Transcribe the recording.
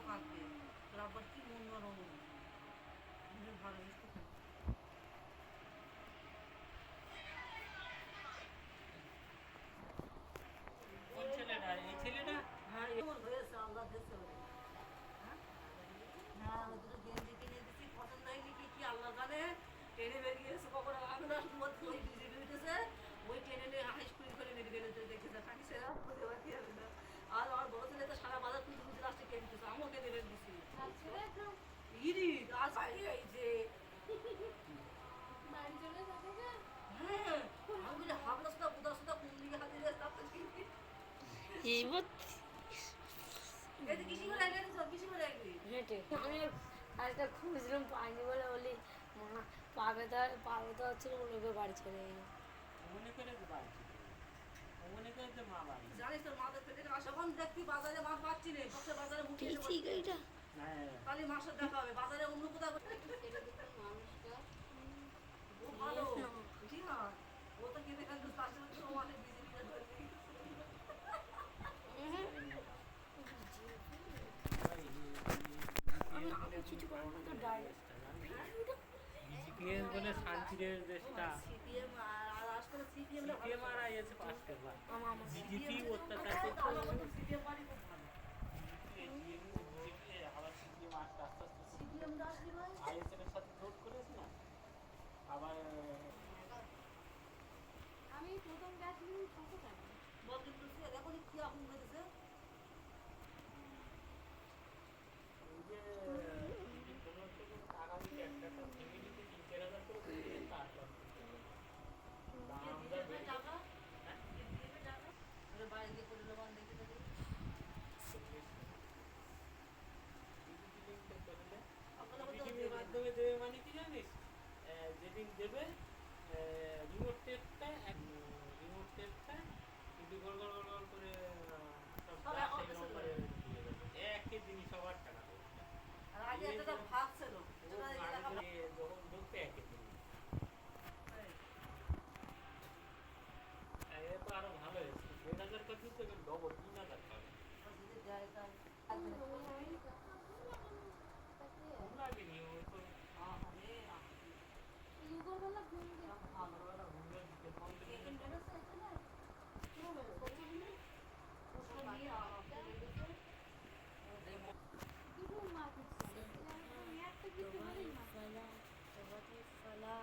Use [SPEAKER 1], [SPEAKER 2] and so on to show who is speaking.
[SPEAKER 1] কাঁদবে, তোর আব্বার কি মন নরম, ভালো মিষ্টি খাবে।
[SPEAKER 2] কোন ছেলেটা? এই ছেলেটা?
[SPEAKER 1] হ্যাঁ এমন হয়েছে, আল্লাহ দেশে হয়ে। হ্যাঁ হ্যাঁ, ও দুটো গেঞ্জি কিনে দিচ্ছি, পছন্দ হয়নি কি কি আল্লাহ জানে, ট্রেনে বেরিয়েছে কখন আঙুলার মধ্যে ওই বিজেপি উঠেছে, ওই ট্রেনে নিয়ে হাই স্কুল করে মেডিকেলে দেখেছে থাকি সেরা খুঁজে বাকি হবে না। আর আমার বড় ছেলে তো সারা বাজার খুঁজে খুঁজে লাস্টে কেন দিতেছে, আমাকে দেবে দিছি ইরি আর বাইরে আইছে। হ্যাঁ আমি বলি হাবলাসটা উদাসটা কোন দিকে হাতে রে তাতে কি
[SPEAKER 3] এবার
[SPEAKER 1] এই যে কিসি করে আইলি সব কিসি করে আইলি
[SPEAKER 3] হেঁটে আমি আজটা খুঁজলাম পাইনি বলে বলি মা পাবে তো হচ্ছিল লোকের বাড়ি চলে গেল।
[SPEAKER 2] মনে করে যে বাড়ি মনে করে যে মা বাড়ি।
[SPEAKER 1] জানিস তোর মাদের পেটে যখন দেখবি বাজারে মাছ পাচ্ছি না পাশে বাজারে মুখে এসে
[SPEAKER 3] ঠিক এইটা
[SPEAKER 2] হ্যাঁ
[SPEAKER 1] কালি মাছের দেখা হবে বাজারে অন্য কোথাও ও ভালো ঠিক না, ও তো খেতে খান পাশে অনেক বিজেপিটা ধরে
[SPEAKER 3] আমি কিছু করার না তো ডাইরেক্ট
[SPEAKER 2] বিজেপিএস বলে শান্তির দেশটা।
[SPEAKER 1] সিপিএম আর আসলে সিপিএম
[SPEAKER 2] সিপিএম আর আইএসএ পাস করবা।
[SPEAKER 3] আমার
[SPEAKER 2] বিজেপি অত্যাচার করছে।
[SPEAKER 1] সিপিএম বাড়ি খুব ভালো
[SPEAKER 2] বিজেপি আবার সিপিএম আস্তে আস্তে
[SPEAKER 1] সিপিএম আসলি ভাই
[SPEAKER 2] আইএসএফ এর সাথে জোট করেছে না আবার
[SPEAKER 4] আমি প্রথম গেছিলাম কত টাকা
[SPEAKER 1] বল কিন্তু সে এখন কি আগুন হয়েছে
[SPEAKER 2] ওই যে কোনো হচ্ছে আগামী একটা ফ্যামিলিতে 3-4 হাজার করে দিয়ে তার আমরা
[SPEAKER 1] টাকা টাকা বাইরে দিয়ে করে লোবান দেখে দেখে
[SPEAKER 2] বিজেপির মাধ্যমে দেবে মানে কি জানিস, যেদিন দেবে রিমোট টেপটা কিন্তু গড় গড় গড় গড় করে সব গাছের নম্বরে দিয়ে দেবে একই দিনই সবার টাকা দেবে।
[SPEAKER 1] আর আগে একটা ভাত ছিল
[SPEAKER 2] যখন ঢুকবে একই দিন তো আরো ভালো হয়েছে 1,000 টাকা দিতে ডবল 3,000 টাকা লাগেনি ওই তো
[SPEAKER 4] দুপুরবেলা ঘুম দিয়ে দুটো মা দিচ্ছে একটা কিছু বলেই মা
[SPEAKER 3] ফলা